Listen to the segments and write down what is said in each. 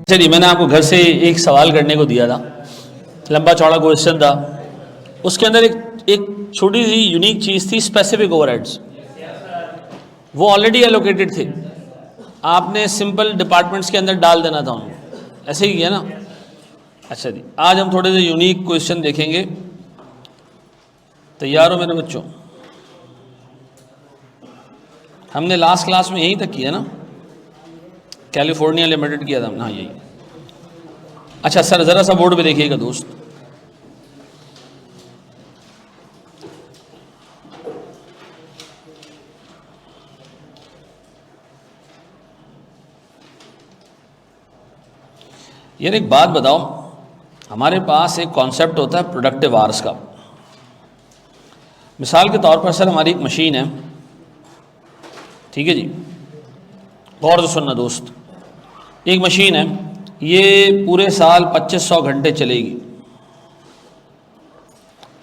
चलिए, मैंने आपको घर से एक सवाल करने को दिया था, लंबा चौड़ा क्वेश्चन था। उसके अंदर एक छोटी सी यूनिक चीज़ थी, स्पेसिफिक ओवरहेड्स। वो ऑलरेडी एलोकेटेड थे, आपने सिंपल डिपार्टमेंट्स के अंदर डाल देना था उनको, ऐसे ही किया ना। अच्छा जी, आज हम थोड़े से यूनिक क्वेश्चन देखेंगे। तैयार हो मेरे बच्चों? हमने लास्ट क्लास में यहीं तक किया ना, कैलिफोर्निया लिमिटेड किया था हमने। हाँ, यही। अच्छा सर, ज़रा सा बोर्ड पे देखिएगा दोस्त। यार एक बात बताओ, हमारे पास एक कॉन्सेप्ट होता है प्रोडक्टिव आवर्स का। मिसाल के तौर पर सर, हमारी एक मशीन है, ठीक है जी, गौर से सुनना दोस्त। एक मशीन है, ये पूरे साल 2500 घंटे चलेगी,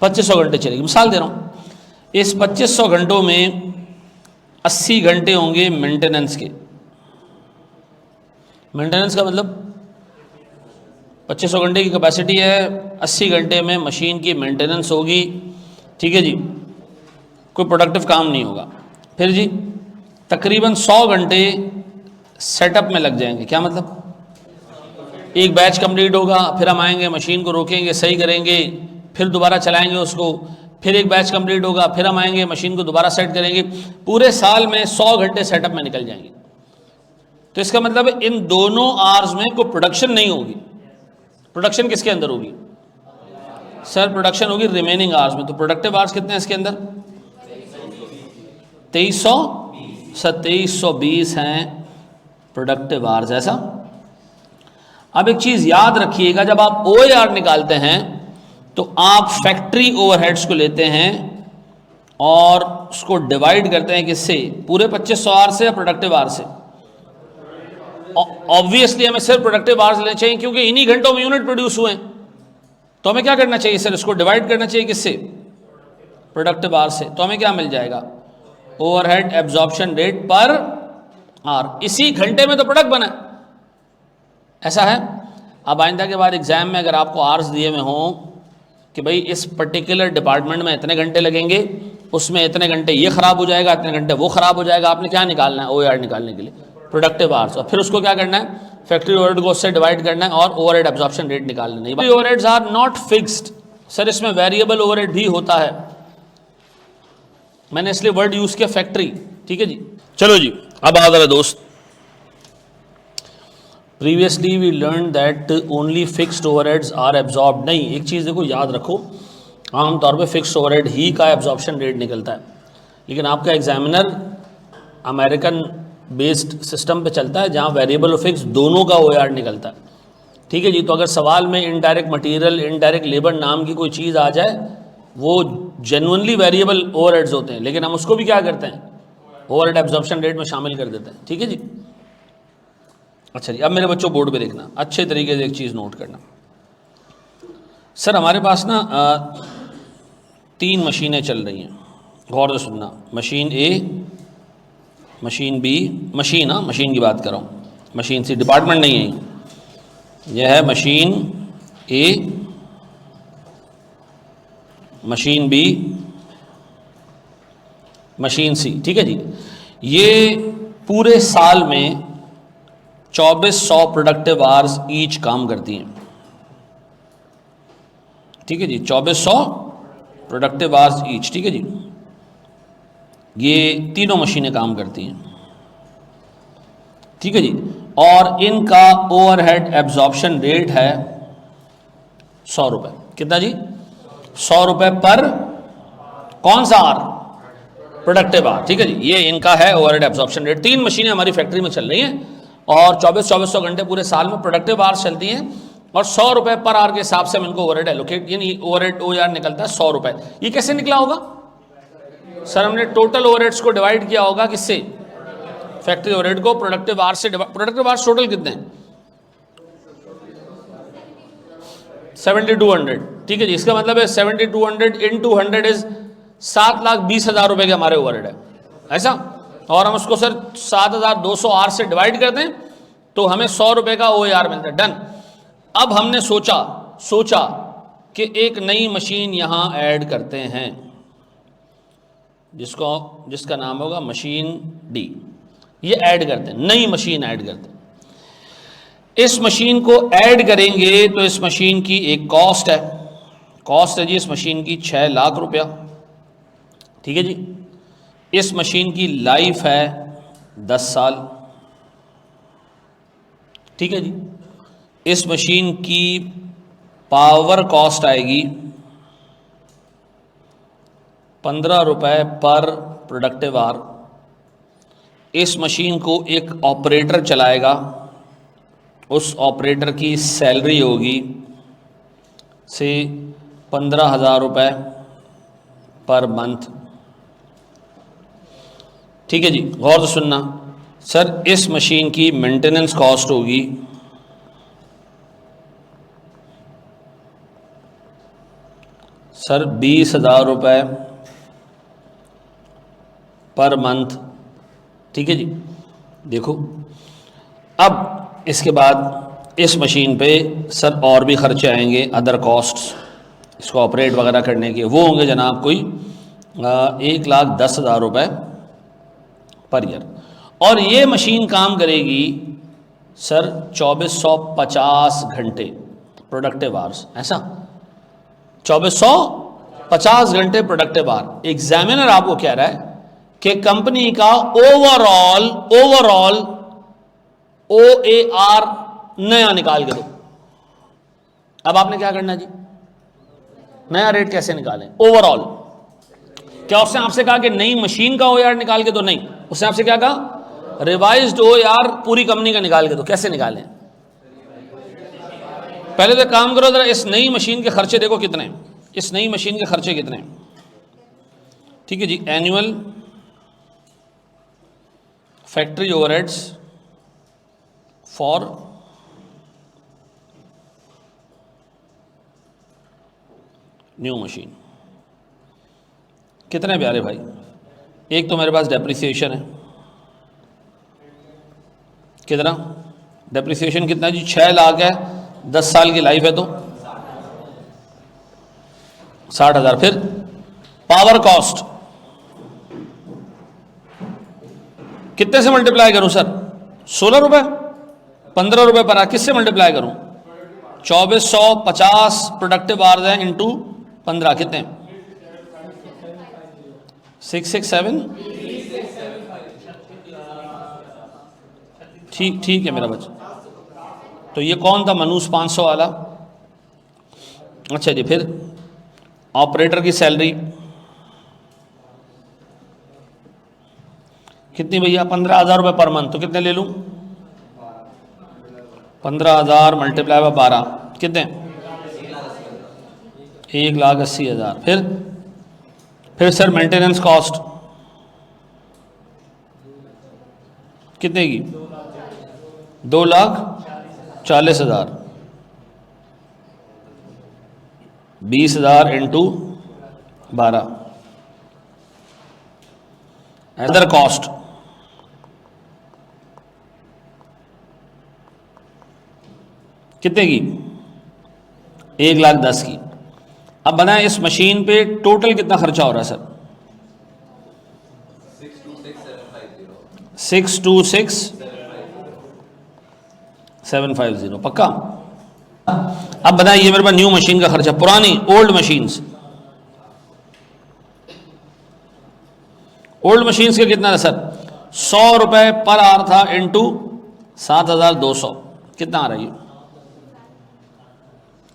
2500 घंटे चलेगी, मिसाल दे रहा हूँ। इस 2500 घंटों में 80 घंटे होंगे मेंटेनेंस के। मेंटेनेंस का मतलब 2500 घंटे की कैपेसिटी है, 80 घंटे में मशीन की मेंटेनेंस होगी, ठीक है जी, कोई प्रोडक्टिव काम नहीं होगा। फिर जी तकरीबन 100 घंटे सेटअप में लग जाएंगे। क्या मतलब? एक बैच कंप्लीट होगा, फिर हम आएंगे, मशीन को रोकेंगे, सही करेंगे, फिर दोबारा चलाएंगे उसको, फिर एक बैच कंप्लीट होगा, फिर हम आएंगे, मशीन को दोबारा सेट करेंगे। पूरे साल में 100 घंटे सेटअप में निकल जाएंगे। तो इसका मतलब है इन दोनों आवर्स में कोई प्रोडक्शन नहीं होगी। प्रोडक्शन किसके अंदर होगी? सर प्रोडक्शन होगी रिमेनिंग आवर्स में। तो प्रोडक्टिव आवर्स कितने हैं इसके अंदर? 2300, सर 2320 हैं प्रोडक्टिव आवर्स। ऐसा? अब एक चीज़ याद रखिएगा, जब आप OAR निकालते हैं तो आप फैक्ट्री ओवरहेड्स को लेते हैं और उसको डिवाइड करते हैं किससे? पूरे 2500 आवर्स से या प्रोडक्टिव आवर्स से? ऑब्वियसली हमें सिर्फ प्रोडक्टिव आवर्स लेने चाहिए, क्योंकि इन्हीं घंटों में यूनिट प्रोड्यूस हुए हैं। तो हमें क्या करना चाहिए सर? इसको डिवाइड करना चाहिए किससे? प्रोडक्टिव आवर्स से। तो हमें क्या मिल जाएगा? Overhead absorption rate per hour. इसी घंटे में तो प्रोडक्ट बना, ऐसा है। अब आइंदा के बाद एग्जाम में अगर आपको आवर्स दिए हुए हों कि भाई इस पर्टिकुलर डिपार्टमेंट में इतने घंटे लगेंगे, उसमें इतने घंटे ये खराब हो जाएगा, इतने घंटे वो खराब हो जाएगा, आपने क्या निकालना है? OAR निकालने के लिए प्रोडक्टिव आवर्स। और फिर उसको क्या करना है? फैक्ट्री ओवरहेड को उससे डिवाइड करना है और ओवरहेड एब्जॉर्प्शन रेट निकालना है। Overheads are not fixed. Sir इसमें वेरिएबल ओवरहेड भी होता है, मैंने इसलिए वर्ड यूज किया फैक्ट्री, ठीक है जी। चलो जी, अब आ रहा दोस्त। Previously we learn that only fixed overheads are absorbed. नहीं, एक चीज़ देखो, याद रखो, आमतौर पे फिक्स्ड ओवरहेड ही का एब्जॉर्प्शन रेट निकलता है, लेकिन आपका एग्जामिनर अमेरिकन बेस्ड सिस्टम पे चलता है जहाँ वेरिएबल और फिक्स दोनों का OAR निकलता है, ठीक है जी। तो अगर सवाल में इनडायरेक्ट मटेरियल, इनडायरेक्ट लेबर नाम की कोई चीज़ आ जाए, वो जेन्युइनली वेरिएबल ओवरहेड्स होते हैं, लेकिन हम उसको भी क्या करते हैं? ओवरहेड एब्जॉर्प्शन रेट में शामिल कर देते हैं, ठीक है जी। अच्छा जी, अब मेरे बच्चों बोर्ड पे देखना, अच्छे तरीके से एक चीज़ नोट करना। सर हमारे पास ना 3 मशीनें चल रही हैं, गौर से सुनना। Machine A, machine B, machine, हाँ मशीन की बात कर रहा हूँ, मशीन C डिपार्टमेंट नहीं है। यह है machine A, machine B, machine C, ठीक है जी। ये पूरे साल में 2400 प्रोडक्टिव आवर्स ईच काम करती हैं, ठीक है जी। 2400 प्रोडक्टिव आवर्स ईच, ठीक है जी। ये तीनों मशीनें काम करती हैं, ठीक है जी। और इनका ओवरहेड एब्जॉर्प्शन रेट है 100 रुपये। कितना जी? 100 रुपये पर कौन सा आवर? प्रोडक्टिव आवर, ठीक है जी। ये इनका है ओवरहेड एब्जॉर्प्शन रेट। 3 मशीनें हमारी फैक्ट्री में चल रही हैं और 2400 घंटे पूरे साल में प्रोडक्टिव आवर्स चलती हैं, और 100 रुपये पर आवर के हिसाब से हम इनको ओवरहेड एलोकेट, यानी ओवरहेड OAR निकलता है 100 रुपये। ये कैसे निकला होगा सर? हमने टोटल ओवरहेड्स को डिवाइड किया होगा किससे? फैक्ट्री ओवरहेड को प्रोडक्टिव आवर्स से। प्रोडक्टिव आवर्स टोटल कितने हैं? 7200, ठीक है जी। इसका मतलब है 7200 इंटू 100 इज 7,20,000 रुपये के हमारे ओवरहेड है, ऐसा। और हम उसको सर 7,200 आवर्स से डिवाइड करते हैं तो हमें 100 रुपये का OAR मिलता है। डन। अब हमने सोचा कि एक नई मशीन यहाँ ऐड करते हैं जिसका नाम होगा मशीन डी। ये ऐड करते हैं, नई मशीन ऐड करते हैं। इस मशीन को ऐड करेंगे तो इस मशीन की एक कॉस्ट है जी इस मशीन की 6 लाख रुपया। ठीक है जी। इस मशीन की लाइफ है 10 साल। ठीक है जी। इस मशीन की पावर कॉस्ट आएगी 15 रुपये पर प्रोडक्टिव आवर। इस मशीन को एक ऑपरेटर चलाएगा, उस ऑपरेटर की सैलरी होगी से 15,000 रुपये पर मंथ। ठीक है जी। गौर से सुनना सर, इस मशीन की मेंटेनेंस कॉस्ट होगी सर 20,000 रुपये पर मंथ। ठीक है जी। देखो अब इसके बाद इस मशीन पे सर और भी खर्चे आएंगे, अदर कॉस्ट्स, इसको ऑपरेट वगैरह करने के, वो होंगे जनाब कोई 1,10,000 रुपये पर ईयर। और ये मशीन काम करेगी सर 2450 घंटे प्रोडक्टिव आवर्स। ऐसा 2450 घंटे प्रोडक्टिव आवर। एग्जामिनर आपको कह रहा है कि कंपनी का ओवरऑल OAR नया निकाल के दो। अब आपने क्या करना जी, नया रेट कैसे निकालें ओवरऑल। क्या उसने आपसे कहा कि नई मशीन का OAR निकाल के दो? नहीं, उसने आपसे क्या कहा, रिवाइज्ड OAR पूरी कंपनी का निकाल के दो। कैसे निकालें? पहले तो काम करो जरा, इस नई मशीन के खर्चे देखो कितने, इस नई मशीन के खर्चे कितने। ठीक है जी। Annual factory overheads for new machine कितने प्यारे भाई। एक तो मेरे पास डेप्रिसिएशन है, कितना डेप्रिसिएशन कितना जी, 6 लाख है, 10 साल की लाइफ है तो 60,000। फिर पावर कॉस्ट कितने से मल्टीप्लाई करूं सर, 16 रुपये, 15 रुपये पर आवर। किससे मल्टीप्लाई करूं, 2450 प्रोडक्टिव आवर्स हैं इंटू 15, कितने 667। ठीक है मेरा बच्चा। तो ये कौन था, मनूस 500 वाला। अच्छा जी। फिर ऑपरेटर की सैलरी कितनी भैया, 15,000 रुपये पर मंथ। तो कितने ले लूँ, 15,000 मल्टीप्लाई बाय 12 कितने, 1,80,000। फिर सर मेंटेनेंस कॉस्ट कितने की, 2,40,000। 20,000 इंटू 12। अदर कॉस्ट कितने की, 1,10,000 की। अब बनाए इस मशीन पे टोटल कितना खर्चा हो रहा है सर, 626,750 पक्का। अब बताइए, ये मेरे पास न्यू मशीन का खर्चा, पुरानी ओल्ड मशीन्स का कितना है सर, 100 रुपये पर आवर था इंटू 7,200, कितना आ रहा है,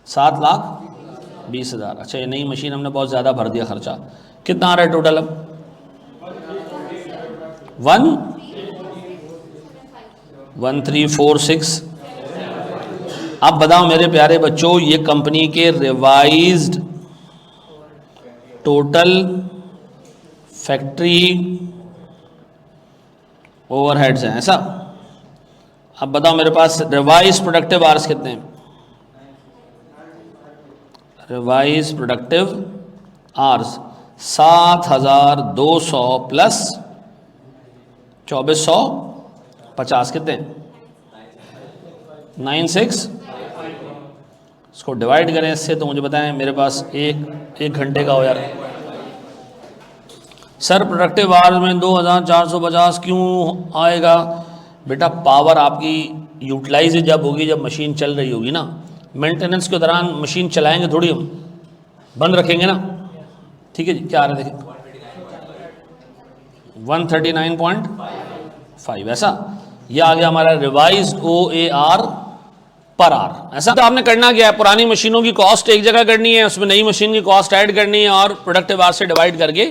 7,20,000। अच्छा, ये नई मशीन हमने बहुत ज़्यादा भर दिया खर्चा, कितना आ रहा है टोटल अब, 1,1346। अब बताओ मेरे प्यारे बच्चों, ये कंपनी के रिवाइज्ड टोटल फैक्ट्री ओवरहेड्स हैं, ऐसा। अब बताओ मेरे पास रिवाइज प्रोडक्टिव आवर्स कितने हैं, रिवाइज प्रोडक्टिव आवर्स 7,200 प्लस 2,450 कितने, 96, इसको डिवाइड करें इससे तो मुझे बताएं मेरे पास एक घंटे का हो यार। सर प्रोडक्टिव आवर्स में 2450 क्यों आएगा? बेटा पावर आपकी यूटिलाइज जब होगी जब मशीन चल रही होगी ना। मेंटेनेंस के दौरान मशीन चलाएंगे थोड़ी, हम बंद रखेंगे ना। ठीक है जी, क्या आ रहा है देखें 139.5 ऐसा। यह आ गया हमारा रिवाइज्ड OAR पर आवर। ऐसा तो आपने करना क्या है, पुरानी मशीनों की कॉस्ट एक जगह करनी है, उसमें नई मशीन की कॉस्ट ऐड करनी है और प्रोडक्टिव आवर से डिवाइड करके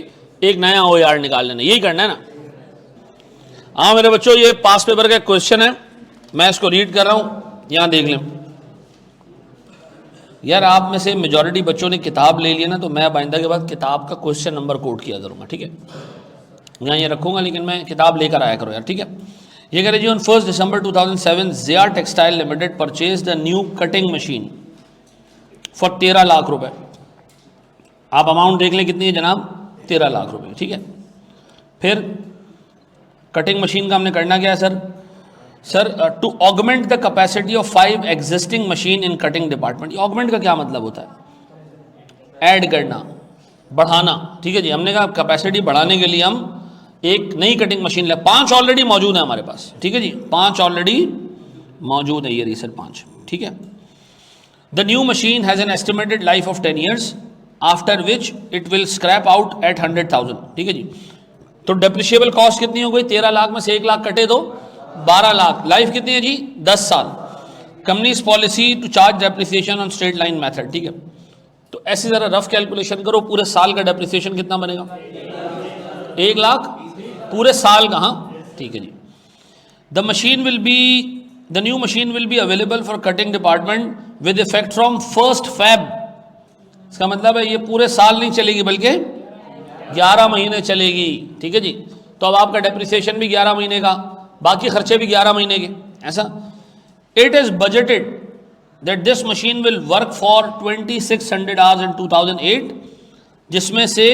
एक नया OAR निकाल लेना, यही करना है ना। हाँ मेरे बच्चों, ये पास पेपर का क्वेश्चन है, मैं इसको रीड कर रहा हूं, यहां देख लें। यार आप में से मेजॉरिटी बच्चों ने किताब ले लिया ना, तो मैं आइंदा के बाद किताब का क्वेश्चन नंबर कोट किया करूंगा, ठीक है। यहाँ ये रखूंगा लेकिन मैं किताब लेकर आया करो यार, ठीक है। ये कह रहे जी on 1 December 2007 Zia textile limited purchase the new cutting machine for 13 lakh रुपए। आप अमाउंट देख लें कितनी है जनाब, 13 लाख रुपए, ठीक है। फिर कटिंग मशीन का हमने करना क्या है sir to augment the capacity of 5 existing machine in cutting department. Augment का क्या मतलब होता है? ऐड करना, बढ़ाना, ठीक है जी। हमने कहा कैपेसिटी बढ़ाने के लिए हम एक नई कटिंग मशीन ले, 5 ऑलरेडी मौजूद है हमारे पास, ठीक है जी, 5 ऑलरेडी मौजूद है, ये रही सर 5, ठीक है। The new machine has an estimated life of 10 years after which it will scrap out at 100,000, ठीक है जी। तो डेप्रिशिएबल कॉस्ट कितनी हो गई? 13 लाख में से 1 लाख कटे तो 12 लाख। लाइफ कितनी है जी? 10 साल। Companies policy to charge depreciation on straight line method, ठीक है। तो ऐसी जरा रफ कैलकुलेशन करो, पूरे साल का डेप्रिसिएशन कितना बनेगा? 1 लाख पूरे साल का, हाँ ठीक है जी। The new machine will be available for cutting department with effect from 1 Feb। इसका मतलब है ये पूरे साल नहीं चलेगी बल्कि 11 महीने चलेगी, ठीक है जी। तो अब आपका डेप्रिसिएशन भी 11 महीने का, बाकी खर्चे भी 11 महीने के, ऐसा। It is budgeted that this machine will work for 2600 hours in 2008, जिसमें से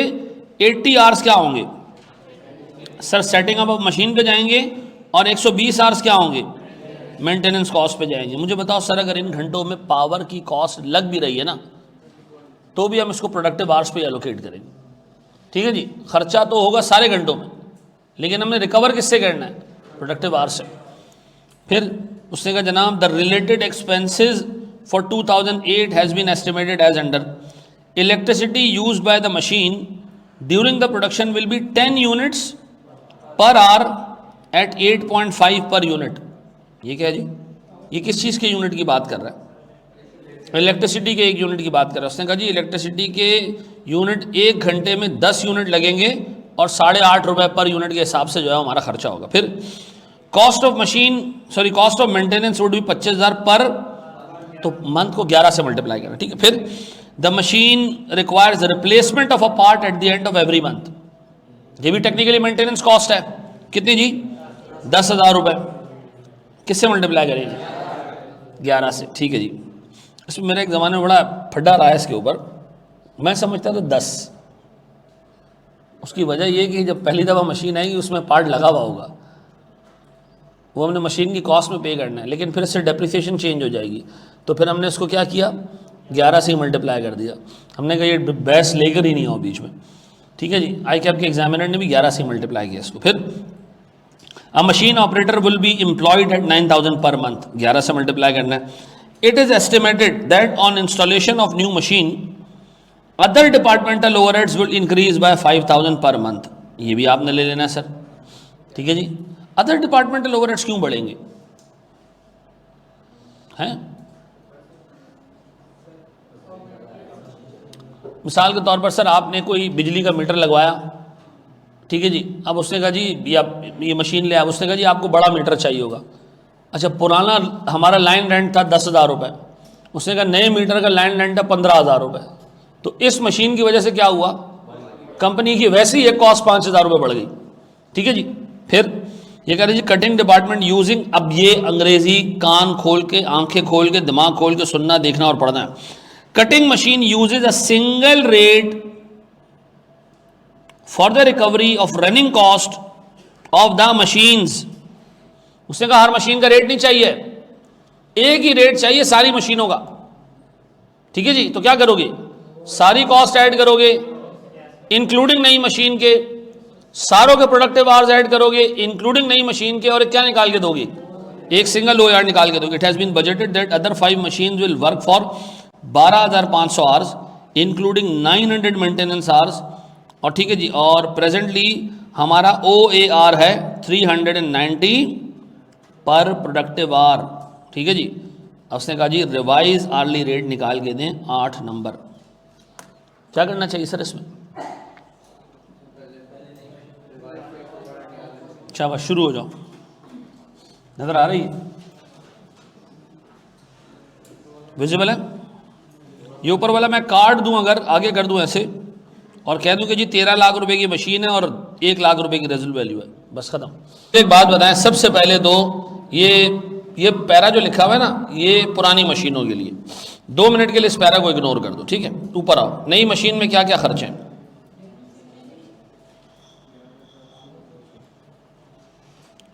80 आवर्स क्या होंगे सर? सेटिंग अप मशीन पे जाएंगे और 120 आवर्स क्या होंगे? मेंटेनेंस कॉस्ट पे जाएंगे। मुझे बताओ सर, अगर इन घंटों में पावर की कॉस्ट लग भी रही है ना, तो भी हम इसको प्रोडक्टिव आवर्स पे एलोकेट करेंगे, ठीक है जी। खर्चा तो होगा सारे घंटों में, लेकिन हमने रिकवर किससे करना है? प्रोडक्टिव आवर्स से। फिर उसने कहा जनाब the related expenses for 2008 has been estimated as under. Electricity used by the machine during the production will be 10 units per hour at 8.5 per unit. ये क्या है जी? ये किस चीज़ के यूनिट की बात कर रहा है? इलेक्ट्रिसिटी के 1 यूनिट की बात कर रहा है। उसने कहा जी इलेक्ट्रिसिटी के यूनिट 1 घंटे में 10 यूनिट लगेंगे और 8.5 रुपये पर यूनिट के हिसाब से जो है हमारा खर्चा होगा। फिर कॉस्ट ऑफ मेंटेनेंस वुड भी 25,000 पर, तो मंथ को 11 से मल्टीप्लाई करना, ठीक है। फिर the machine requires replacement of a part at the end of every month. ये भी टेक्निकली मेंटेनेंस कॉस्ट है, कितनी जी? 10,000 रुपये। किससे मल्टीप्लाई करेंगे? 11 से, ठीक है जी। इसमें मेरे एक ज़माने में बड़ा फड्डा रहा है इसके ऊपर, मैं समझता था 10। उसकी वजह ये कि जब पहली दफ़ा मशीन आएगी उसमें पार्ट लगा हुआ होगा, वो हमने मशीन की कॉस्ट में पे करना है, लेकिन फिर इससे डेप्रिसिएशन चेंज हो जाएगी। तो फिर हमने इसको क्या किया? 11 से ही मल्टीप्लाई कर दिया। हमने कहा ये बहस लेकर ही नहीं आओ बीच में, ठीक है जी। आई कैप के एग्जामिनर ने भी 11 से मल्टीप्लाई किया इसको। फिर a machine operator will be employed at 9,000 per month, 11 से मल्टीप्लाई करना है। It is estimated that on installation of new machine other departmental overheads will increase by 5,000 per month. ये भी आपने ले लेना है सर, ठीक है जी। अदर डिपार्टमेंटल ओवरहेड्स क्यों बढ़ेंगे? हैं? मिसाल के तौर पर सर आपने कोई बिजली का मीटर लगवाया, ठीक है जी। अब उसने कहा जी ये मशीन ले आया, उसने कहा जी आपको बड़ा मीटर चाहिए होगा। अच्छा, पुराना हमारा लाइन रेंट था 10,000 रुपये, उसने कहा नए मीटर का लाइन रेंट है 15,000 रुपये। तो इस मशीन की वजह से क्या हुआ? कंपनी की वैसे ही एक कॉस्ट 5,000 रुपये बढ़ गई, ठीक है जी। फिर ये कह रहे जी कटिंग डिपार्टमेंट यूजिंग, अब ये अंग्रेजी कान खोल के, आंखें खोल के, दिमाग खोल के सुनना, देखना और पढ़ना है। Cutting machine usage a single rate for the recovery of running cost of the machines. उसने कहा हर मशीन का रेट नहीं चाहिए, एक ही रेट चाहिए सारी मशीनों का, ठीक है जी। तो क्या करोगे, सारी कॉस्ट ऐड करोगे इंक्लूडिंग नई मशीन के, सारों के प्रोडक्टिव आवर्स ऐड करोगे इंक्लूडिंग नई मशीन के, और क्या निकाल के दोगे, एक सिंगल लो यार्ड निकाल के दोगे। It has been budgeted that other 5 machine will work for 12,500 hours including 900 maintenance hours, और ठीक है जी। और प्रेजेंटली हमारा OAR है 390 पर प्रोडक्टिव आवर, ठीक है जी। अब उसने कहा जी रिवाइज आर्ली रेट निकाल के दें 8 नंबर। क्या करना चाहिए सर इसमें? अच्छा बस शुरू हो जाओ, नजर आ रही है, विजिबल है? ये ऊपर वाला मैं काट दूं, अगर आगे कर दूं ऐसे और कह दूं कि जी 13 लाख रुपए की मशीन है और 1 लाख रुपए की रेजल वैल्यू है, बस खत्म। एक बात बताएं, सबसे पहले तो ये पैरा जो लिखा हुआ है ना, ये पुरानी मशीनों के लिए, 2 मिनट के लिए इस पैरा को इग्नोर कर दो, ठीक है। ऊपर आओ, नई मशीन में क्या क्या खर्चे हैं।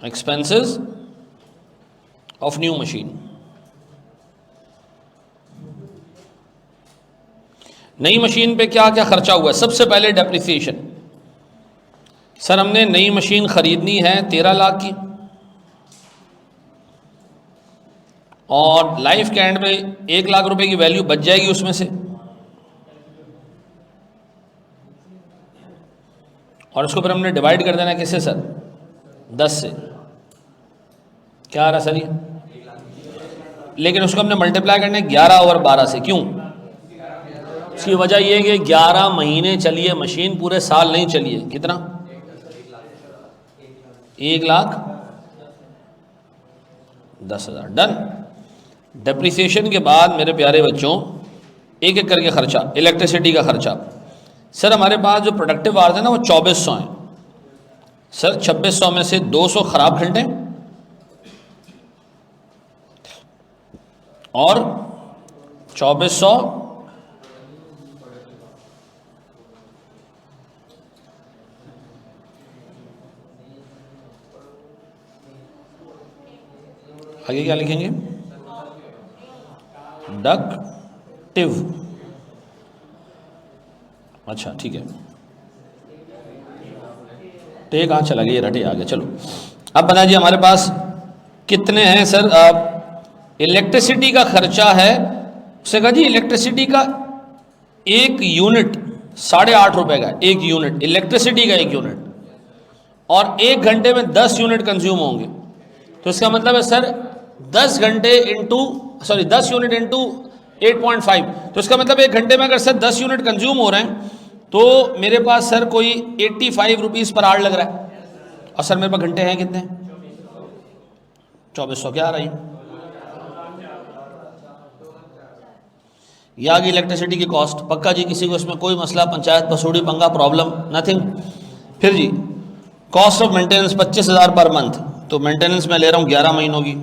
एक्सपेंसेस ऑफ न्यू मशीन, नई मशीन पे क्या क्या खर्चा हुआ है। सबसे पहले डेप्रिसिएशन। सर हमने नई मशीन खरीदनी है 13 लाख की, और लाइफ के एंड में 1 लाख रुपए की वैल्यू बच जाएगी उसमें से, और उसको फिर हमने डिवाइड कर देना किससे सर, 10 से। क्या आ रहा सर ये, लेकिन उसको हमने मल्टीप्लाई करना है 11/12 से। क्यों? इसकी वजह यह है कि 11 महीने चलिए मशीन, पूरे साल नहीं चलिए। कितना? 1,10,000। डन। डेप्रिसिएशन के बाद मेरे प्यारे बच्चों एक एक करके खर्चा। इलेक्ट्रिसिटी का खर्चा, सर हमारे पास जो प्रोडक्टिव आवर्स है ना वो 2400 हैं सर। 2600 में से 200 खराब घंटे और 2400 आगे क्या लिखेंगे, डक्टिव। अच्छा ठीक है, टे कहाँ चला गया, रटे आ गया। चलो अब बता जी हमारे पास कितने हैं सर। इलेक्ट्रिसिटी का खर्चा है, उससे कहा जी इलेक्ट्रिसिटी का एक यूनिट 8.5 रुपए का, एक यूनिट इलेक्ट्रिसिटी का, एक यूनिट, और 1 घंटे में 10 यूनिट कंज्यूम होंगे। तो इसका मतलब है सर 10 घंटे इंटू 10 यूनिट इंटू 8.5, तो इसका मतलब 1 घंटे में अगर सर 10 यूनिट कंज्यूम हो रहे हैं तो मेरे पास सर कोई 85 रुपीज़ पर आवर लग रहा है। और सर मेरे पास घंटे हैं कितने, 2400। क्या आ रही है, ये आ गई इलेक्ट्रिसिटी की कॉस्ट। पक्का जी, किसी को इसमें कोई मसला, पंचायत पसूड़ी पंगा प्रॉब्लम नथिंग। फिर जी cost of maintenance 25,000 per month, तो मेंटेनेंस मैं ले रहा हूँ 11 महीनों की।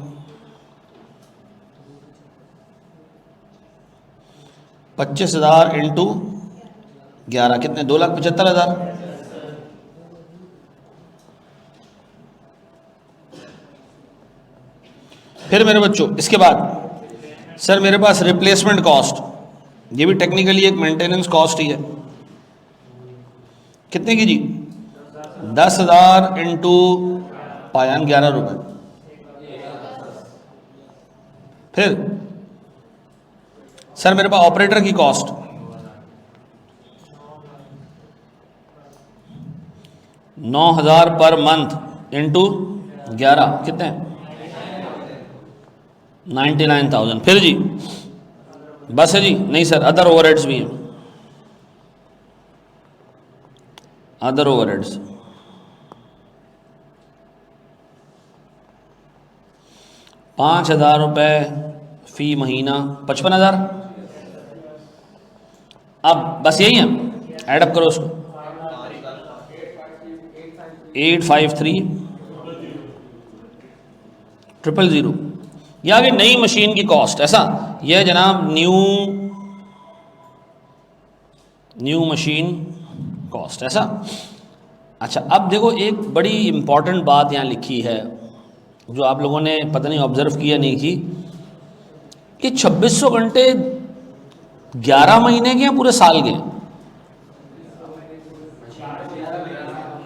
25,000 इंटू 11 कितने, 2,75,000। फिर मेरे बच्चों इसके बाद सर मेरे पास रिप्लेसमेंट कॉस्ट, ये भी टेक्निकली एक मेंटेनेंस कॉस्ट ही है। कितने की जी, 10,000 इंटू पायान 11 रुपए। फिर सर मेरे पास ऑपरेटर की कॉस्ट, 9,000 पर मंथ इंटू 11 कितने, 99,000। फिर जी बस है जी, नहीं सर अदर ओवरहेड्स भी हैं, अदर ओवरहेड्स 5,000 रुपये फी महीना, 55,000। अब बस यही है, एडअप करो उसको, 853,000। ये आ गई नई मशीन की कॉस्ट। ऐसा यह जनाब न्यू मशीन कॉस्ट ऐसा। अच्छा अब देखो एक बड़ी इंपॉर्टेंट बात यहाँ लिखी है जो आप लोगों ने पता नहीं ऑब्जर्व किया नहीं की। कि 2600 घंटे 11 महीने के या पूरे साल के?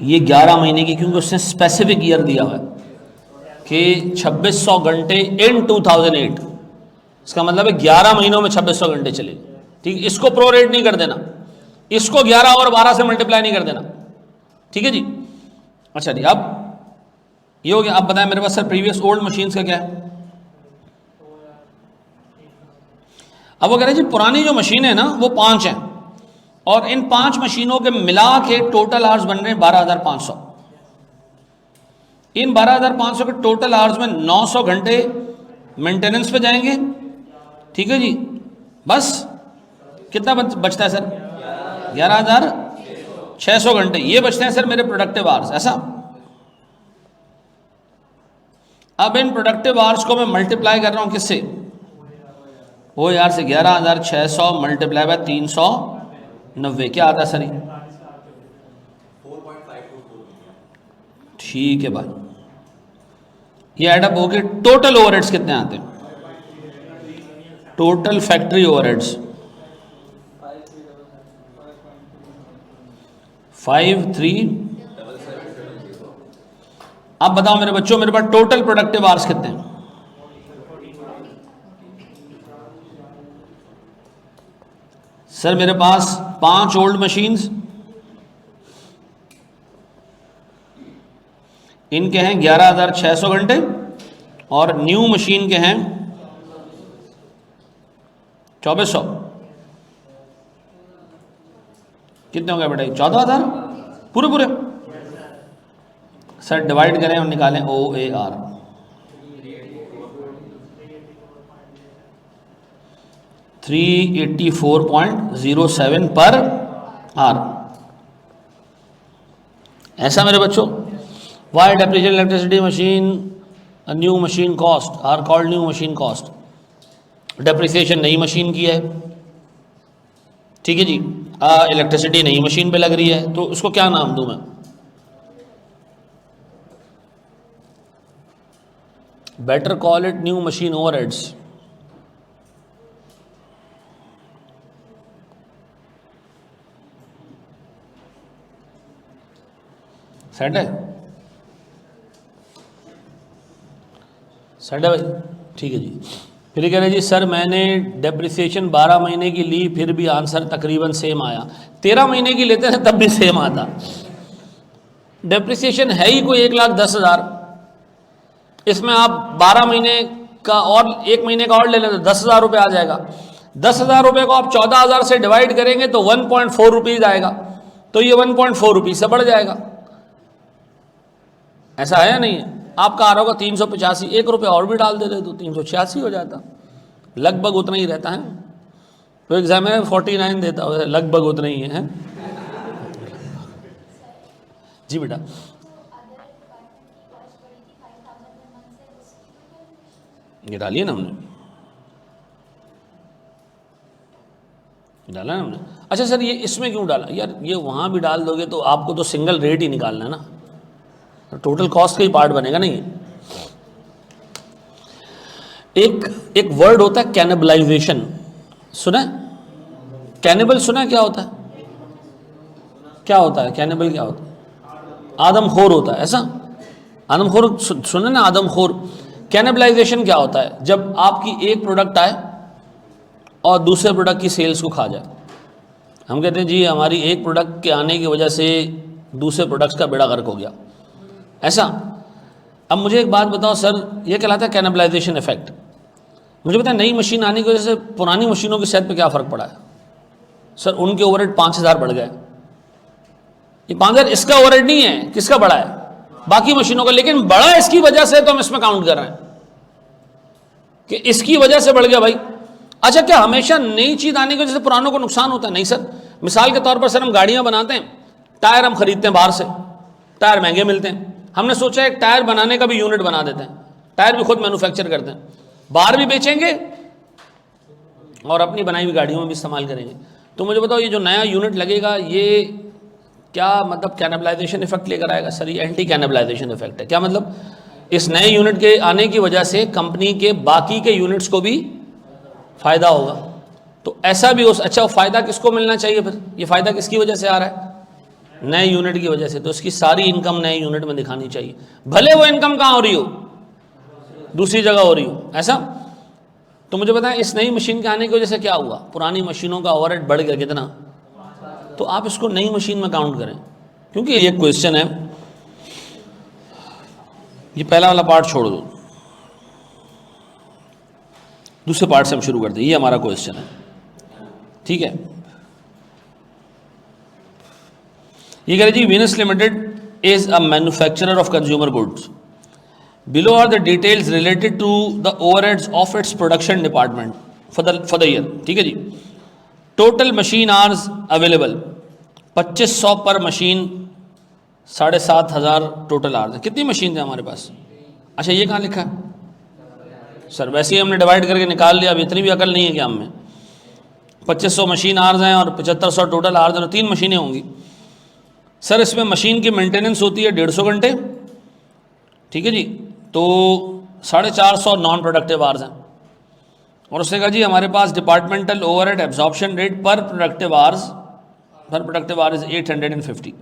ये 11 महीने की, क्योंकि उसने स्पेसिफिक ईयर दिया हुआ है कि 2600 घंटे इन 2008। इसका मतलब है 11 महीनों में 2600 घंटे चले। ठीक, इसको प्रोरेट नहीं कर देना, इसको 11 और 12 से मल्टीप्लाई नहीं कर देना। ठीक है जी। अच्छा जी, अब ये हो गया। अब बताएं मेरे पास सर प्रीवियस ओल्ड मशीन्स का क्या है। अब वो कह रहे हैं जी पुरानी जो मशीन है ना वो 5 हैं, और इन 5 मशीनों के मिला के टोटल आवर्स बन रहे हैं 12,500। इन 12,500 के टोटल आवर्स में 900 घंटे मेंटेनेंस पे जाएंगे। ठीक है जी। बस कितना बचता है सर? 11,600 घंटे ये बचते हैं सर मेरे प्रोडक्टिव आवर्स। ऐसा, अब इन प्रोडक्टिव आवर्स को मैं मल्टीप्लाई कर रहा हूं किससे? वो यार से 11,600 मल्टीप्लाई बाय 390 क्या आता है सर? 4.524। ठीक है भाई, ये एडअप हो गए। टोटल ओवरहेड्स कितने आते हैं? Total factory overheads 53। अब बताओ मेरे बच्चों, मेरे पास टोटल प्रोडक्टिव आवर्स कितने हैं? सर मेरे पास 5 ओल्ड मशीन्स, इनके हैं 11,600 घंटे, और न्यू मशीन के हैं 2,400। कितने हो गए बेटा? 14,000 पूरे पूरे। सर डिवाइड करें और निकालें OAR। 384.07 पर आर। ऐसा मेरे बच्चों, why depreciation electricity machine new machine cost are called new machine cost. Depreciation नई मशीन की है, ठीक है जी। इलेक्ट्रिसिटी नई मशीन पे लग रही है, तो उसको क्या नाम दूं मैं? Better call it new machine overheads. Set है? सेट है भाई? ठीक है जी। फिर कह रहे जी सर मैंने डेप्रिसिएशन 12 महीने की ली, फिर भी आंसर तकरीबन सेम आया। 13 महीने की लेते हैं तब भी सेम आता। डेप्रिसिएशन है ही कोई 1,10,000, इसमें आप 12 महीने का और 1 महीने का और ले लें तो 10,000 रुपये आ जाएगा। 10,000 रुपये को आप 14,000 से डिवाइड करेंगे तो 1.4 रुपीज़ आएगा, तो ये 1.4 रुपीज़ से बढ़ जाएगा। ऐसा है या नहीं है? आपका आ रहा होगा 385, 1 रुपये और भी डाल देते तो 386 हो जाता, लगभग उतना ही रहता है। तो एग्जाम में 49 देता हो, लगभग उतना ही है। जी बेटा, ये डालिए ना हमने, डाला ना हमने। अच्छा सर ये इसमें क्यों डाला? यार ये वहाँ भी डाल दोगे तो आपको तो सिंगल रेट ही निकालना है ना, टोटल कॉस्ट का ही पार्ट बनेगा नहीं। एक वर्ड होता है कैनिबलाइजेशन, सुना? कैनिबल सुना? क्या होता है? क्या होता है कैनिबल? क्या होता है? आदमखोर होता है। ऐसा आदमखोर सुना ना, आदमखोर। कैनिबलाइजेशन क्या होता है? जब आपकी एक प्रोडक्ट आए और दूसरे प्रोडक्ट की सेल्स को खा जाए। हम कहते हैं जी हमारी एक प्रोडक्ट के आने की वजह से दूसरे प्रोडक्ट्स का बेड़ा गर्क हो गया। ऐसा। अब मुझे एक बात बताओ सर, ये कहलाता है कैनिबलाइजेशन इफेक्ट। मुझे पता है नई मशीन आने की वजह से पुरानी मशीनों की सेहत पे क्या फ़र्क पड़ा है? सर उनके ओवरहेड 5,000 बढ़ गए। ये 5,000 इसका ओवरहेड नहीं है, किसका बढ़ा है? बाकी मशीनों का, लेकिन बढ़ा इसकी वजह से, तो हम इसमें काउंट कर रहे हैं कि इसकी वजह से बढ़ गया भाई। अच्छा, क्या हमेशा नई चीज़ आने की वजह से पुरानों को नुकसान होता है? नहीं सर। मिसाल के तौर पर सर हम गाड़ियाँ बनाते हैं, टायर हम खरीदते हैं बाहर से, टायर महंगे मिलते हैं। हमने सोचा एक टायर बनाने का भी यूनिट बना देते हैं, टायर भी खुद मैन्युफैक्चर करते हैं, बाहर भी बेचेंगे और अपनी बनाई हुई गाड़ियों में भी इस्तेमाल करेंगे। तो मुझे बताओ ये जो नया यूनिट लगेगा ये क्या मतलब कैनिबलाइजेशन इफेक्ट लेकर आएगा? सर ये एंटी कैनिबलाइजेशन इफेक्ट है। क्या मतलब? इस नए यूनिट के आने की वजह से कंपनी के बाकी के यूनिट्स को भी फ़ायदा होगा। तो ऐसा भी हो, अच्छा फ़ायदा किसको मिलना चाहिए फिर? ये फ़ायदा किसकी वजह से आ रहा है? नए यूनिट की वजह से। तो इसकी सारी इनकम नए यूनिट में दिखानी चाहिए, भले वो इनकम कहाँ हो रही हो, दूसरी जगह हो रही हो। ऐसा तो मुझे बताएं, इस नई मशीन के आने की वजह से क्या हुआ? पुरानी मशीनों का ओवरहेड बढ़ गया कितना? तो आप इसको नई मशीन में काउंट करें, क्योंकि ये क्वेश्चन है। ये पहला वाला पार्ट छोड़ दो, दूसरे पार्ट से हम शुरू करते हैं। ये हमारा क्वेश्चन है, ठीक है। ये कह रहे जी, Venus limited is a manufacturer of consumer goods. Below are the details related to the overheads of its production department for the year. ठीक है जी। Total machine hours available 2500 per machine, 7500 total hours. कितनी machine है हमारे पास? अच्छा, ये कहाँ लिखा है सर? वैसे ही हमने डिवाइड करके निकाल लिया, अब इतनी भी अकल नहीं है क्या हमें? 2500 मशीन आवर्स हैं और 7500 टोटल आवर्स हैं, तो 3 मशीनें होंगी सर। इसमें मशीन की मेंटेनेंस होती है 150 घंटे, ठीक है जी। तो 450 नॉन प्रोडक्टिव आवर्स हैं। और उसने कहा जी हमारे पास डिपार्टमेंटल ओवरहेड एब्जॉर्प्शन रेट पर प्रोडक्टिव आवर्स 850,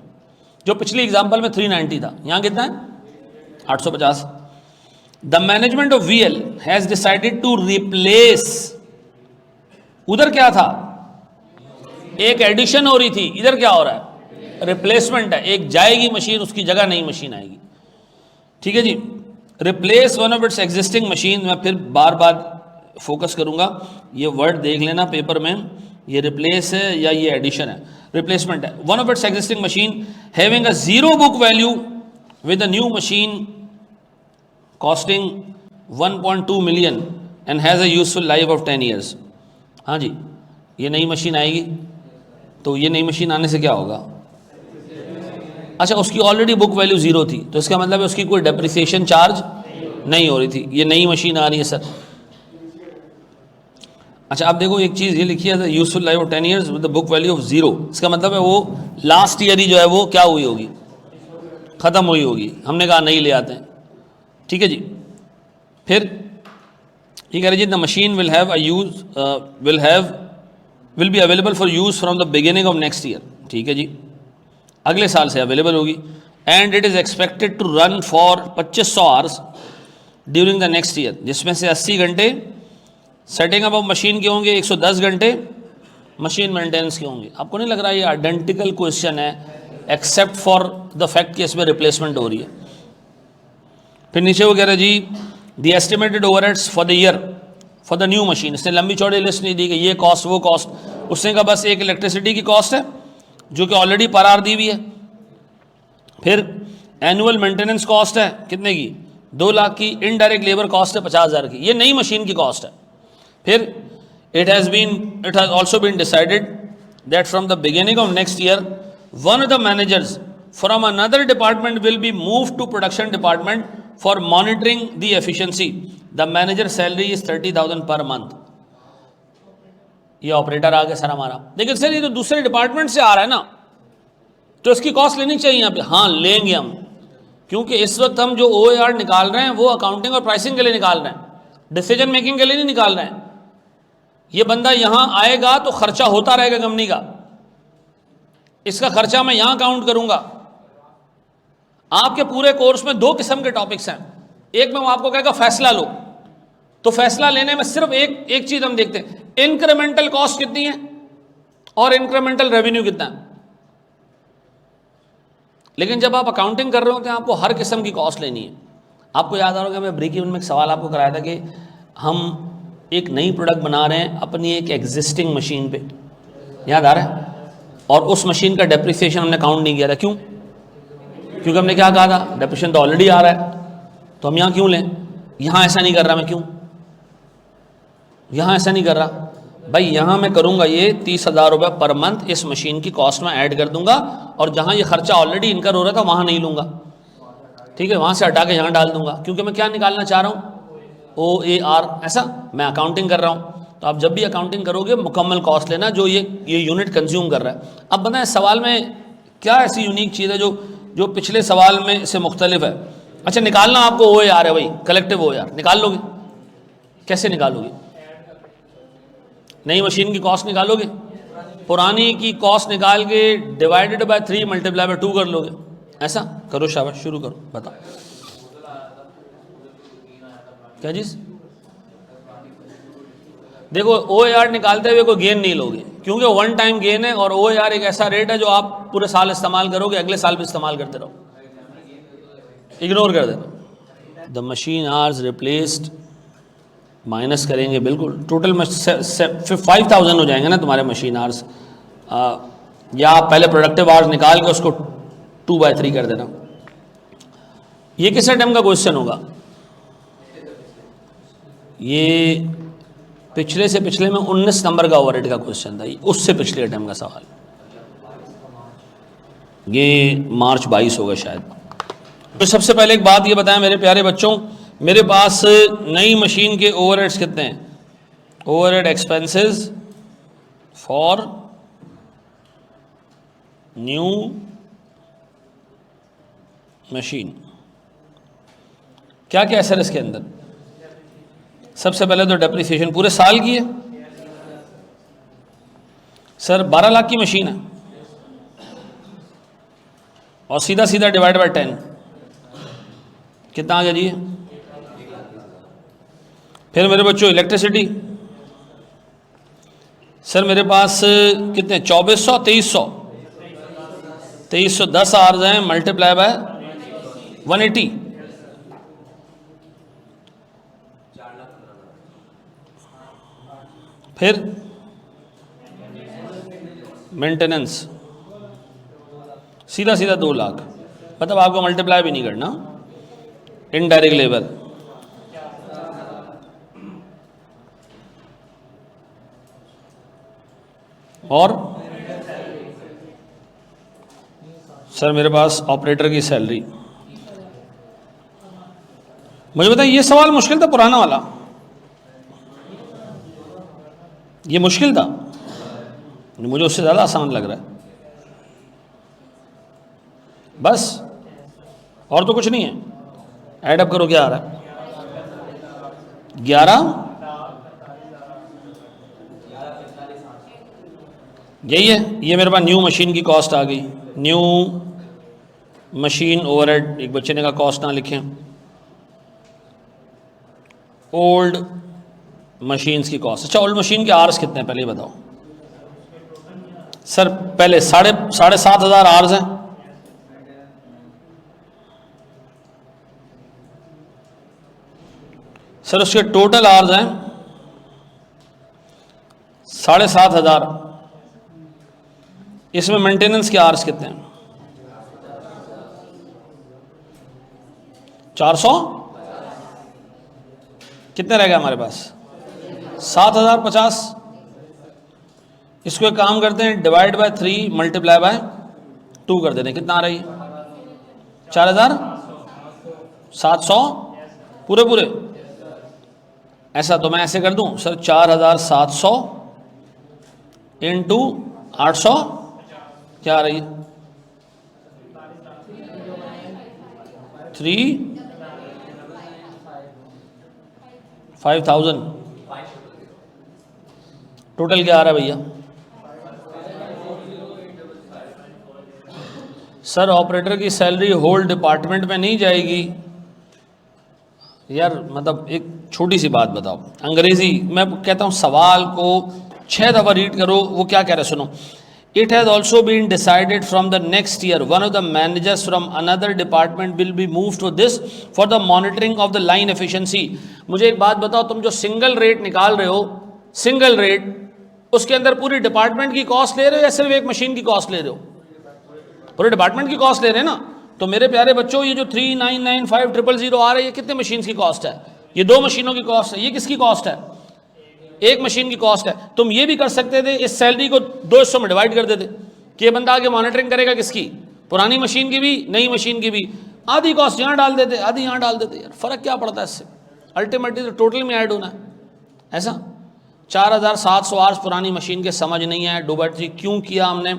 जो पिछली एग्जाम्पल में 390 था, यहाँ कितना है? 850। The management of VL has decided to replace, उधर क्या था? एक एडिशन हो रही थी, इधर क्या हो रहा है? रिप्लेसमेंट है। एक जाएगी मशीन, उसकी जगह नई मशीन आएगी, ठीक है जी। Replace one of its existing machine, मैं फिर बार बार फोकस करूंगा, ये वर्ड देख लेना पेपर में, ये रिप्लेस है या ये एडिशन है? रिप्लेसमेंट है। One of its existing machine having a zero book value with a new machine costing 1.2 million and has a useful life of 10 years. हाँ जी, ये नई मशीन आएगी, तो ये नई मशीन आने से क्या होगा? अच्छा, उसकी ऑलरेडी बुक वैल्यू 0 थी, तो इसका मतलब है उसकी कोई डेप्रिसिएशन चार्ज नहीं हो रही थी। ये नई मशीन आ रही है सर। अच्छा, आप देखो एक चीज़ ये लिखी है, useful life of 10 years with the book value of 0। इसका मतलब है वो लास्ट ईयर ही जो है वो क्या हुई होगी? ख़त्म हुई होगी। हमने कहा नहीं ले आते हैं, ठीक है जी। फिर ये कह रहे जी the machine will have will be available for use from the beginning of next year. ठीक है जी, अगले साल से अवेलेबल होगी। And it is expected to run for 2500 hours during the next year, जिसमें से 80 घंटे सेटिंग अप ऑफ मशीन के होंगे, 110 घंटे मशीन मेंटेनेंस के होंगे। आपको नहीं लग रहा ये आइडेंटिकल क्वेश्चन है, एक्सेप्ट फॉर द फैक्ट कि इसमें रिप्लेसमेंट हो रही है। फिर नीचे वो कह रहे जी the estimated overheads for the year for the new machine. इसने लंबी चौड़ी लिस्ट नहीं दी कि ये कॉस्ट वो कॉस्ट, उसने कहा बस एक इलेक्ट्रिसिटी की कॉस्ट है जो कि ऑलरेडी पर आवर दी हुई है। फिर एनुअल मेंटेनेंस कॉस्ट है कितने की? 2 लाख की। इनडायरेक्ट लेबर कॉस्ट है 50,000 की, ये नई मशीन की कॉस्ट है। फिर it has also been decided that from the beginning of next year one of the managers from another department will be move to production department for monitoring the efficiency. The manager salary is 30,000 per month. ये operator आ गया sir हमारा, लेकिन sir ये तो दूसरे department से आ रहा है ना, तो इसकी कॉस्ट लेनी चाहिए यहाँ पे। हाँ लेंगे हम, क्योंकि इस वक्त हम जो OAR निकाल रहे हैं वो अकाउंटिंग और प्राइसिंग के लिए निकाल रहे हैं, डिसीजन मेकिंग के लिए नहीं निकाल रहे हैं। ये बंदा यहाँ आएगा तो खर्चा होता रहेगा कंपनी का, इसका खर्चा मैं यहाँ काउंट करूंगा। आपके पूरे कोर्स में 2 किस्म के टॉपिक्स हैं। एक में वो आपको कहेगा फैसला लो, तो फैसला लेने में सिर्फ एक चीज हम देखते हैं, इंक्रीमेंटल कॉस्ट कितनी है और इंक्रीमेंटल रेवेन्यू कितना है। लेकिन जब आप अकाउंटिंग कर रहे होते हैं आपको हर किस्म की कॉस्ट लेनी है। आपको याद आ रहा होगा मैं ब्रेक इवन में एक सवाल आपको कराया था कि हम एक नई प्रोडक्ट बना रहे हैं अपनी एक एग्जिस्टिंग मशीन पे, याद आ रहा है? और उस मशीन का डेप्रिसिएशन हमने काउंट नहीं किया था। क्यों? क्योंकि हमने क्या कहा था, डेप्रिसिएशन तो ऑलरेडी आ रहा है, तो हम यहाँ क्यों लें? यहाँ ऐसा नहीं कर रहा मैं, क्यों यहाँ ऐसा नहीं कर रहा भाई? यहाँ मैं करूँगा ये 30,000 रुपये पर मंथ इस मशीन की कॉस्ट में ऐड कर दूंगा, और जहाँ ये खर्चा ऑलरेडी इनकर हो रहा था वहाँ नहीं लूँगा, ठीक है, वहाँ से हटा के यहाँ डाल दूंगा, क्योंकि मैं क्या निकालना चाह रहा हूँ? OAR। ऐसा मैं अकाउंटिंग कर रहा हूँ, तो आप जब भी अकाउंटिंग करोगे मुकम्मल कॉस्ट लेना जो ये यूनिट कंज्यूम कर रहा है। अब बताएं सवाल में क्या ऐसी यूनिक चीज़ है जो पिछले सवाल में से मुख्तलिफ है? अच्छा, निकालना आपको OAR है भाई, कलेक्टिव OAR निकाल लोगे? कैसे निकालोगे? नई मशीन की कॉस्ट निकालोगे, पुरानी की कॉस्ट निकाल के डिवाइडेड बाय 3 मल्टीप्लाई बाय 2 कर लोगे। ऐसा करो, शाबाश, शुरू करो, बताओ क्या चीज़। देखो OAR निकालते हुए कोई गेन नहीं लोगे, क्योंकि वन टाइम गेन है, और OAR एक ऐसा रेट है जो आप पूरे साल इस्तेमाल करोगे, अगले साल भी इस्तेमाल करते रहो, इग्नोर कर देना। The machine hours replaced, minus करेंगे बिल्कुल, टोटल 5000 हो जाएंगे ना तुम्हारे मशीन आवर्स, या आप पहले प्रोडक्टिव आवर्स निकाल के उसको 2/3 कर देना। ये किस अटेम्प्ट का क्वेश्चन होगा? ये पिछले से पिछले में 19 नंबर का ओवरहेड का क्वेश्चन था, उससे पिछले अटेम्प्ट का सवाल, ये मार्च 22 होगा शायद। तो सबसे पहले एक बात ये बताएं मेरे प्यारे बच्चों, मेरे पास नई मशीन के ओवरहेड्स कितने हैं? Overhead expenses for new machine, क्या क्या है सर इसके अंदर? सबसे पहले तो डेप्रिसिएशन पूरे साल की है सर, 12 लाख की मशीन है, और सीधा सीधा डिवाइड बाय 10 कितना आ गया जी? फिर मेरे बच्चों इलेक्ट्रिसिटी, सर मेरे पास कितने? 2400, 2310 आवर्स हैं, मल्टीप्लाई बाय 180, फिर मेंटेनेंस सीधा सीधा 2 लाख, मतलब आपको मल्टीप्लाई भी नहीं करना। इनडायरेक्ट लेबर और सर मेरे पास ऑपरेटर की सैलरी। मुझे बताइए, ये सवाल मुश्किल था पुराना वाला? ये मुश्किल था? मुझे उससे ज़्यादा आसान लग रहा है। बस, और तो कुछ नहीं है। ऐड अप करो, क्या आ रहा है? 11, यही है। ये मेरे पास न्यू मशीन की कॉस्ट आ गई। न्यू मशीन ओवरहेड, एक बच्चे ने कहा कॉस्ट ना लिखें। ओल्ड मशीन्स की कॉस्ट। अच्छा, ओल्ड मशीन के आवर्स कितने हैं पहले बताओ सर? पहले 7,500 आवर्स हैं। सर उसके टोटल आवर्स हैं 7,500। इसमें मेंटेनेंस के आवर्स कितने हैं? 400। कितने रह गए हमारे पास? 7,050। इसको एक काम करते हैं, डिवाइड बाय 3 मल्टीप्लाई बाय 2 कर देते हैं। कितना आ रही है? 4,700 पूरे। ऐसा तो मैं ऐसे कर दूं सर, 4,700 इंटू 800 क्या आ रही है? 5,000। टोटल क्या आ रहा है भैया? सर ऑपरेटर की सैलरी होल डिपार्टमेंट में नहीं जाएगी यार। मतलब एक छोटी सी बात बताओ, अंग्रेजी मैं कहता हूँ सवाल को 6 दफ़ा रीड करो। वो क्या कह रहे सुनो। It has also been decided from the next year one of the managers from another department will be move to this for the monitoring of the line efficiency. मुझे एक बात बताओ, तुम जो सिंगल रेट निकाल रहे हो, सिंगल रेट, उसके अंदर पूरी डिपार्टमेंट की कॉस्ट ले रहे हो या सिर्फ एक मशीन की कॉस्ट ले रहे हो? पूरे डिपार्टमेंट की कॉस्ट ले रहे हैं ना। तो मेरे प्यारे बच्चों, ये जो 3,995,000 आ रही है, कितने मशीन की कॉस्ट है? ये 2 मशीनों की कॉस्ट है। ये किसकी कॉस्ट है? एक मशीन की कॉस्ट है। तुम ये भी कर सकते थे, इस सैलरी को 2 हिस्सों में डिवाइड कर देते कि ये बंदा आगे मॉनिटरिंग करेगा किसकी? पुरानी मशीन की भी, नई मशीन की भी। आधी कॉस्ट यहाँ डाल देते, आधी यहाँ डाल देते। यार फर्क क्या पड़ता है इससे? अल्टीमेटली तो टोटल में ऐड होना है। ऐसा 4,700 आवर्स पुरानी मशीन के समझ नहीं आए। 2/3 क्यों किया हमने?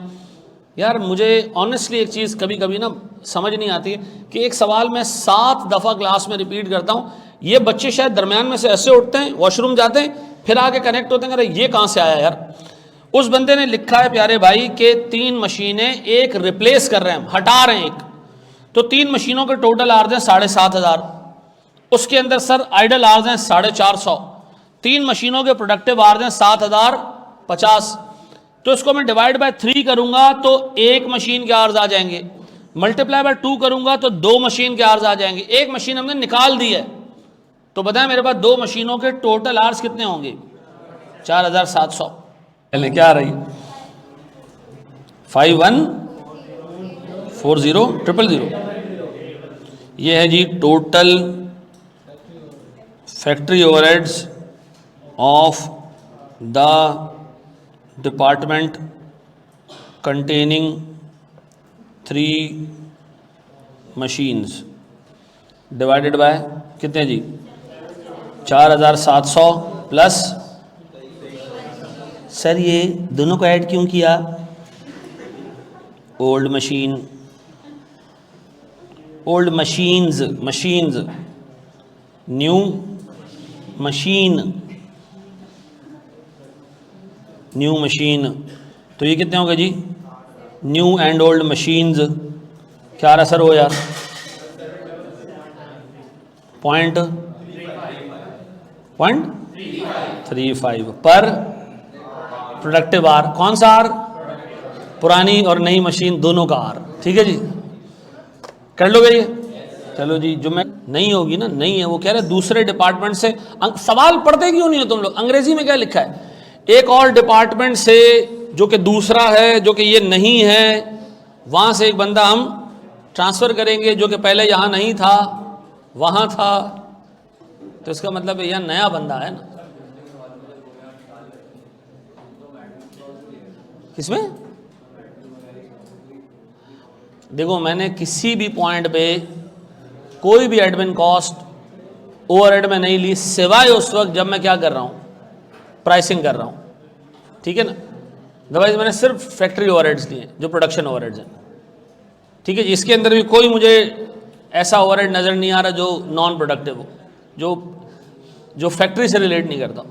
यार मुझे ऑनेस्टली एक चीज़ कभी कभी ना समझ नहीं आती है कि एक सवाल मैं 7 दफ़ा क्लास में रिपीट करता हूँ। ये बच्चे शायद दरमियान में से ऐसे उठते हैं, वॉशरूम जाते हैं, फिर आके कनेक्ट होते हैं, अरे ये कहाँ से आया यार। उस बंदे ने लिखा है प्यारे भाई कि 3 मशीनें एक रिप्लेस कर रहे हैं, हटा रहे हैं एक, तो 3 मशीनों के टोटल आर्ज हैं 7,500, उसके अंदर सर आइडल आर्ज हैं 450, 3 मशीनों के प्रोडक्टिव आर्ज हैं 7,050, तो इसको मैं डिवाइड बाय 3 करूंगा तो 1 मशीन के आर्ज आ जाएंगे, मल्टीप्लाई बाय 2 करूंगा तो 2 मशीन के आर्ज आ जाएंगे। एक मशीन हमने निकाल दी है, तो बताएं मेरे पास 2 मशीनों के टोटल आर्ज कितने होंगे, 4,700। पहले क्या आ रही, 5140,000, ये है जी total factory overheads of the department containing 3 machines divided by कितने जी, 4,700 प्लस, सर ये दोनों को ऐड क्यों किया, ओल्ड मशीन्स, न्यू मशीन, तो ये कितने हो गए जी, न्यू एंड ओल्ड मशीन्स, क्या रहा सर वो यार, 0.35 पर प्रोडक्टिव आर, कौन सा आर, पुरानी और नई मशीन दोनों का आर, ठीक है जी, कर लोगे ये। चलो जी, जो मैं नहीं होगी ना, नहीं है, वो कह रहे दूसरे डिपार्टमेंट से, सवाल पढ़ते क्यों नहीं हो तुम लोग, अंग्रेजी में क्या लिखा है, एक और डिपार्टमेंट से जो कि दूसरा है, जो कि ये नहीं है, वहां से एक बंदा हम ट्रांसफर करेंगे जो कि पहले यहां नहीं था, वहां था, तो इसका मतलब यह नया बंदा है ना। किसमें देखो, मैंने किसी भी पॉइंट पे कोई भी एडमिन कॉस्ट ओवरहेड में नहीं ली, सिवाय उस वक्त जब मैं क्या कर रहा हूं, प्राइसिंग कर रहा हूं, ठीक है ना। अदरवाइज मैंने सिर्फ फैक्ट्री ओवरहेड्स लिए जो प्रोडक्शन ओवरहेड्स हैं, ठीक है जी। इसके अंदर भी कोई मुझे ऐसा ओवरहेड नज़र नहीं आ रहा जो नॉन प्रोडक्टिव हो, जो फैक्ट्री से रिलेट नहीं करता,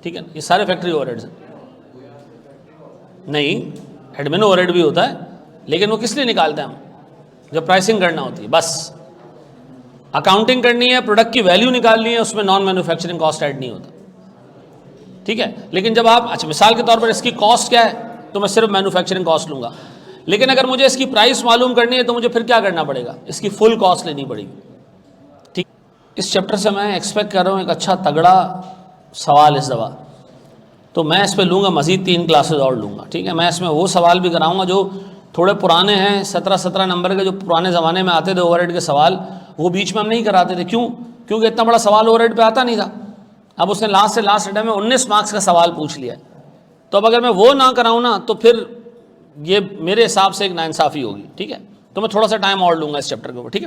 ठीक है। ये सारे फैक्ट्री ओवरहेड्स हैं। नहीं, एडमिन ओवरहेड भी होता है, लेकिन वो किस लिए निकालते हैं हम, जब प्राइसिंग करना होती है, बस अकाउंटिंग करनी है, प्रोडक्ट की वैल्यू निकालनी है, उसमें नॉन मैन्युफैक्चरिंग कॉस्ट ऐड नहीं होता, ठीक है। लेकिन जब आप, अच्छा मिसाल के तौर पर इसकी कॉस्ट क्या है, तो मैं सिर्फ मैन्युफैक्चरिंग कॉस्ट लूँगा, लेकिन अगर मुझे इसकी प्राइस मालूम करनी है तो मुझे फिर क्या करना पड़ेगा, इसकी फुल कॉस्ट लेनी पड़ेगी, ठीक। इस चैप्टर से मैं एक्सपेक्ट कर रहा हूँ एक अच्छा तगड़ा सवाल इस दफ़ा, तो मैं इस पर लूँगा मज़ीद 3 क्लासेज और लूँगा, ठीक है। मैं इसमें वो सवाल भी कराऊँगा जो थोड़े पुराने हैं, 17 नंबर के जो पुराने ज़माने में आते थे ओवरहेड के सवाल, वो बीच में हम नहीं कराते थे, क्यों, क्योंकि इतना बड़ा सवाल ओवरहेड पे आता नहीं था। अब उसने लास्ट से लास्ट अटेम्प्ट में 19 मार्क्स का सवाल पूछ लिया, तो अब अगर मैं वो ना कराऊँ ना, तो फिर ये मेरे हिसाब से एक नाइंसाफ़ी होगी, ठीक है। तो मैं थोड़ा सा टाइम और लूँगा इस चैप्टर के ऊपर, ठीक है।